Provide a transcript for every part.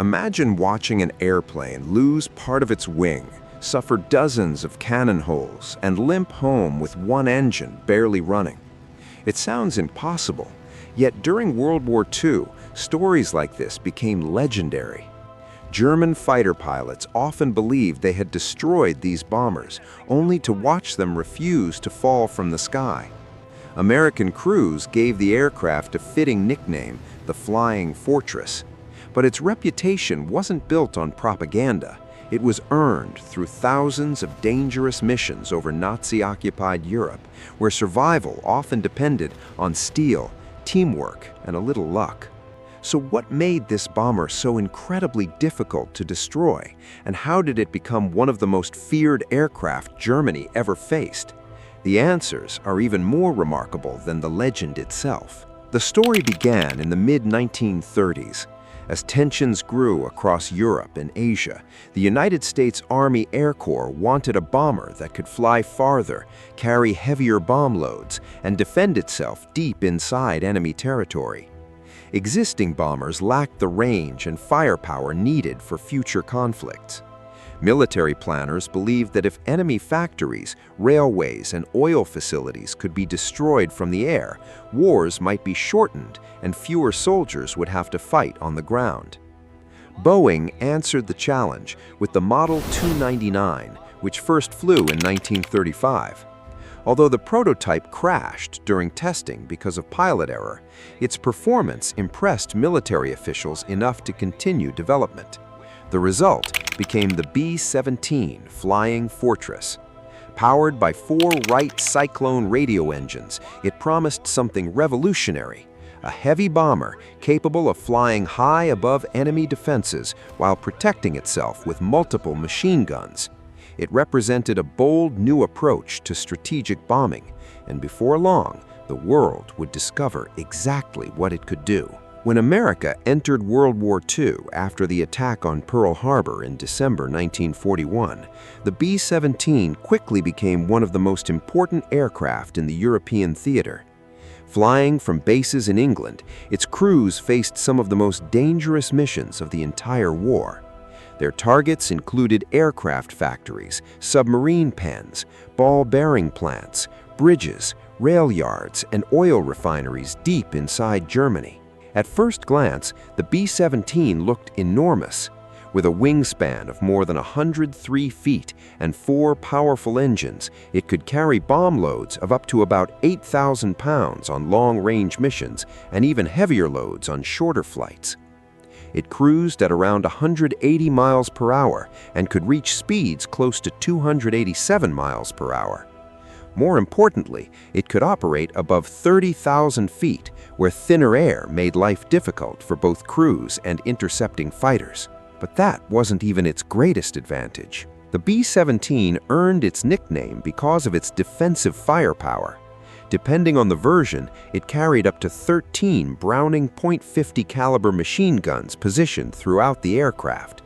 Imagine watching an airplane lose part of its wing, suffer dozens of cannon holes, and limp home with one engine barely running. It sounds impossible, yet during World War II, stories like this became legendary. German fighter pilots often believed they had destroyed these bombers, only to watch them refuse to fall from the sky. American crews gave the aircraft a fitting nickname, the Flying Fortress. But its reputation wasn't built on propaganda. It was earned through thousands of dangerous missions over Nazi-occupied Europe, where survival often depended on steel, teamwork, and a little luck. So what made this bomber so incredibly difficult to destroy, and how did it become one of the most feared aircraft Germany ever faced? The answers are even more remarkable than the legend itself. The story began in the mid-1930s. As tensions grew across Europe and Asia, the United States Army Air Corps wanted a bomber that could fly farther, carry heavier bomb loads, and defend itself deep inside enemy territory. Existing bombers lacked the range and firepower needed for future conflicts. Military planners believed that if enemy factories, railways, and oil facilities could be destroyed from the air, wars might be shortened and fewer soldiers would have to fight on the ground. Boeing answered the challenge with the Model 299, which first flew in 1935. Although the prototype crashed during testing because of pilot error, its performance impressed military officials enough to continue development. The result became the B-17 Flying Fortress. Powered by 4 Wright Cyclone radio engines, it promised something revolutionary: a heavy bomber capable of flying high above enemy defenses while protecting itself with multiple machine guns. It represented a bold new approach to strategic bombing, and before long, the world would discover exactly what it could do. When America entered World War II after the attack on Pearl Harbor in December 1941, the B-17 quickly became one of the most important aircraft in the European theater. Flying from bases in England, its crews faced some of the most dangerous missions of the entire war. Their targets included aircraft factories, submarine pens, ball bearing plants, bridges, rail yards, and oil refineries deep inside Germany. At first glance, the B-17 looked enormous. With a wingspan of more than 103 feet and 4 powerful engines, it could carry bomb loads of up to about 8,000 pounds on long-range missions and even heavier loads on shorter flights. It cruised at around 180 miles per hour and could reach speeds close to 287 miles per hour. More importantly, it could operate above 30,000 feet, where thinner air made life difficult for both crews and intercepting fighters. But that wasn't even its greatest advantage. The B-17 earned its nickname because of its defensive firepower. Depending on the version, it carried up to 13 Browning .50 caliber machine guns positioned throughout the aircraft.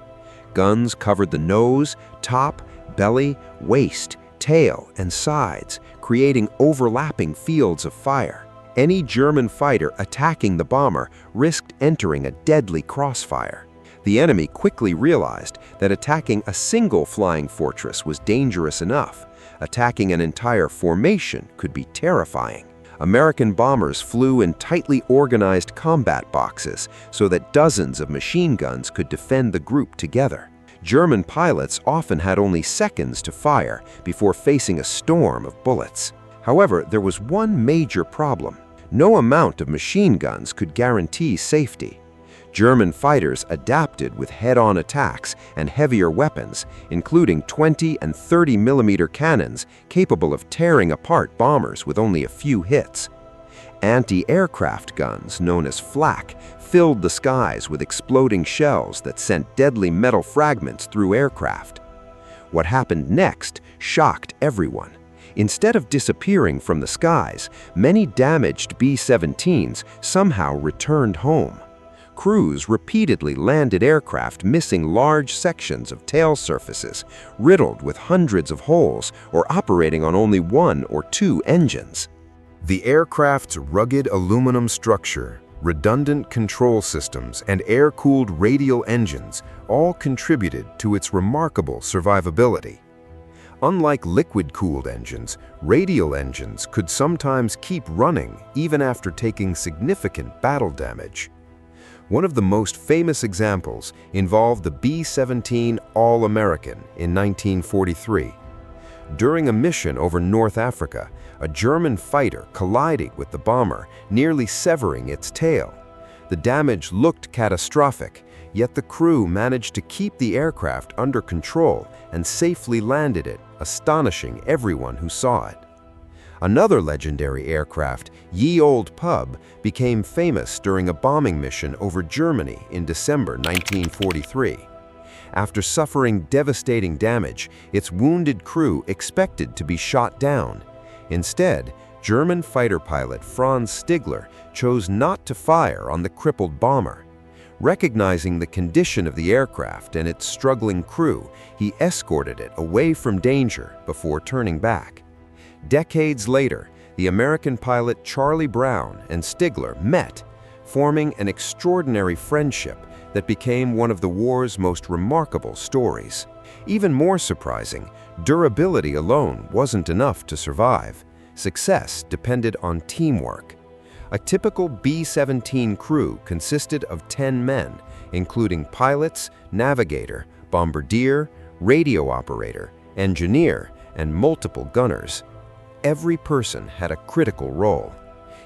Guns covered the nose, top, belly, waist, tail, and sides, creating overlapping fields of fire. Any German fighter attacking the bomber risked entering a deadly crossfire. The enemy quickly realized that attacking a single flying fortress was dangerous enough. Attacking an entire formation could be terrifying. American bombers flew in tightly organized combat boxes so that dozens of machine guns could defend the group together. German pilots often had only seconds to fire before facing a storm of bullets. However, there was one major problem. No amount of machine guns could guarantee safety. German fighters adapted with head-on attacks and heavier weapons, including 20 and 30 millimeter cannons capable of tearing apart bombers with only a few hits. Anti-aircraft guns, known as flak, filled the skies with exploding shells that sent deadly metal fragments through aircraft. What happened next shocked everyone. Instead of disappearing from the skies, many damaged B-17s somehow returned home. Crews repeatedly landed aircraft missing large sections of tail surfaces, riddled with hundreds of holes, or operating on only 1 or 2 engines. The aircraft's rugged aluminum structure, Redundant control systems and air-cooled radial engines all contributed to its remarkable survivability. Unlike liquid-cooled engines, radial engines could sometimes keep running even after taking significant battle damage. One of the most famous examples involved the B-17 All-American in 1943. During a mission over North Africa, a German fighter collided with the bomber, nearly severing its tail. The damage looked catastrophic, yet the crew managed to keep the aircraft under control and safely landed it, astonishing everyone who saw it. Another legendary aircraft, Olde Pub, became famous during a bombing mission over Germany in December 1943. After suffering devastating damage, its wounded crew expected to be shot down. Instead, German fighter pilot Franz Stigler chose not to fire on the crippled bomber. Recognizing the condition of the aircraft and its struggling crew, he escorted it away from danger before turning back. Decades later, the American pilot Charlie Brown and Stigler met, forming an extraordinary friendship that became one of the war's most remarkable stories. Even more surprising, durability alone wasn't enough to survive. Success depended on teamwork. A typical B-17 crew consisted of 10 men, including pilots, navigator, bombardier, radio operator, engineer, and multiple gunners. Every person had a critical role.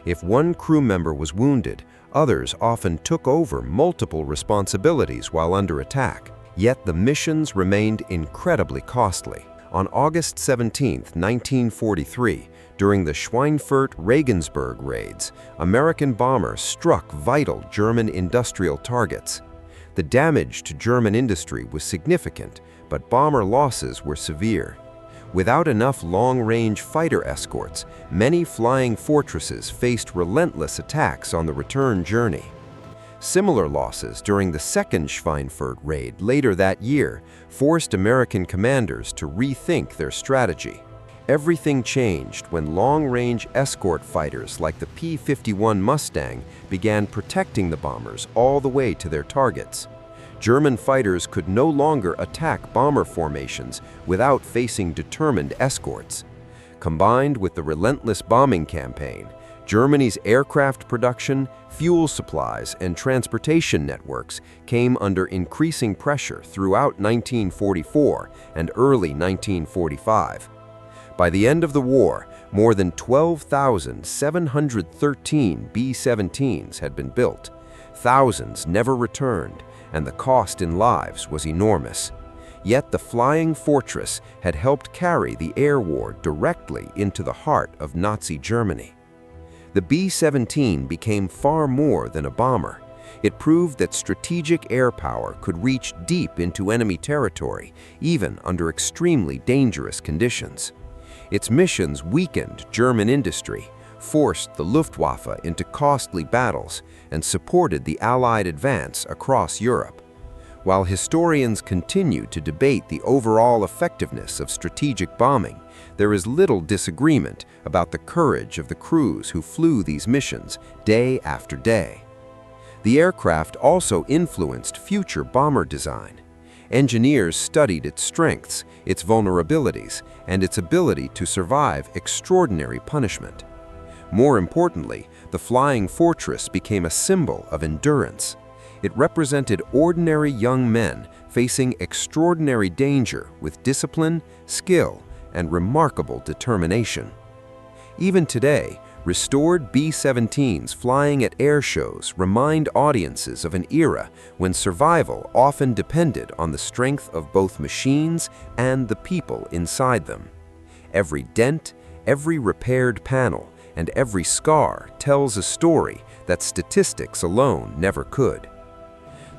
If one crew member was wounded, others often took over multiple responsibilities while under attack. Yet the missions remained incredibly costly. On August 17, 1943, during the Schweinfurt-Regensburg raids, American bombers struck vital German industrial targets. The damage to German industry was significant, but bomber losses were severe. Without enough long-range fighter escorts, many flying fortresses faced relentless attacks on the return journey. Similar losses during the second Schweinfurt raid later that year forced American commanders to rethink their strategy. Everything changed when long-range escort fighters like the P-51 Mustang began protecting the bombers all the way to their targets. German fighters could no longer attack bomber formations without facing determined escorts. Combined with the relentless bombing campaign, Germany's aircraft production, fuel supplies, and transportation networks came under increasing pressure throughout 1944 and early 1945. By the end of the war, more than 12,713 B-17s had been built. Thousands never returned, and the cost in lives was enormous. Yet the flying fortress had helped carry the air war directly into the heart of Nazi Germany. The B-17 became far more than a bomber. It proved that strategic air power could reach deep into enemy territory, even under extremely dangerous conditions. Its missions weakened German industry, forced the Luftwaffe into costly battles, and supported the Allied advance across Europe. While historians continue to debate the overall effectiveness of strategic bombing, there is little disagreement about the courage of the crews who flew these missions day after day. The aircraft also influenced future bomber design. Engineers studied its strengths, its vulnerabilities, and its ability to survive extraordinary punishment. More importantly, the flying fortress became a symbol of endurance. It represented ordinary young men facing extraordinary danger with discipline, skill, and remarkable determination. Even today, restored B-17s flying at air shows remind audiences of an era when survival often depended on the strength of both machines and the people inside them. Every dent, every repaired panel, and every scar tells a story that statistics alone never could.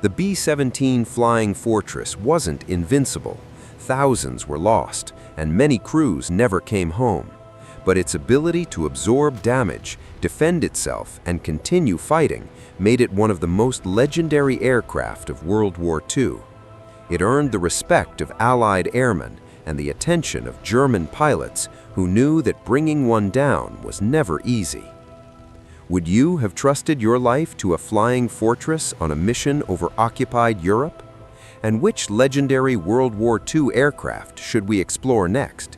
The B-17 flying fortress wasn't invincible. Thousands were lost, and many crews never came home. But its ability to absorb damage, defend itself, and continue fighting made it one of the most legendary aircraft of World War II. It earned the respect of Allied airmen and the attention of German pilots who knew that bringing one down was never easy. Would you have trusted your life to a flying fortress on a mission over occupied Europe? And which legendary World War II aircraft should we explore next?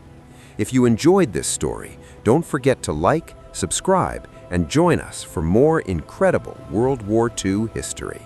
If you enjoyed this story, don't forget to like, subscribe, and join us for more incredible World War II history.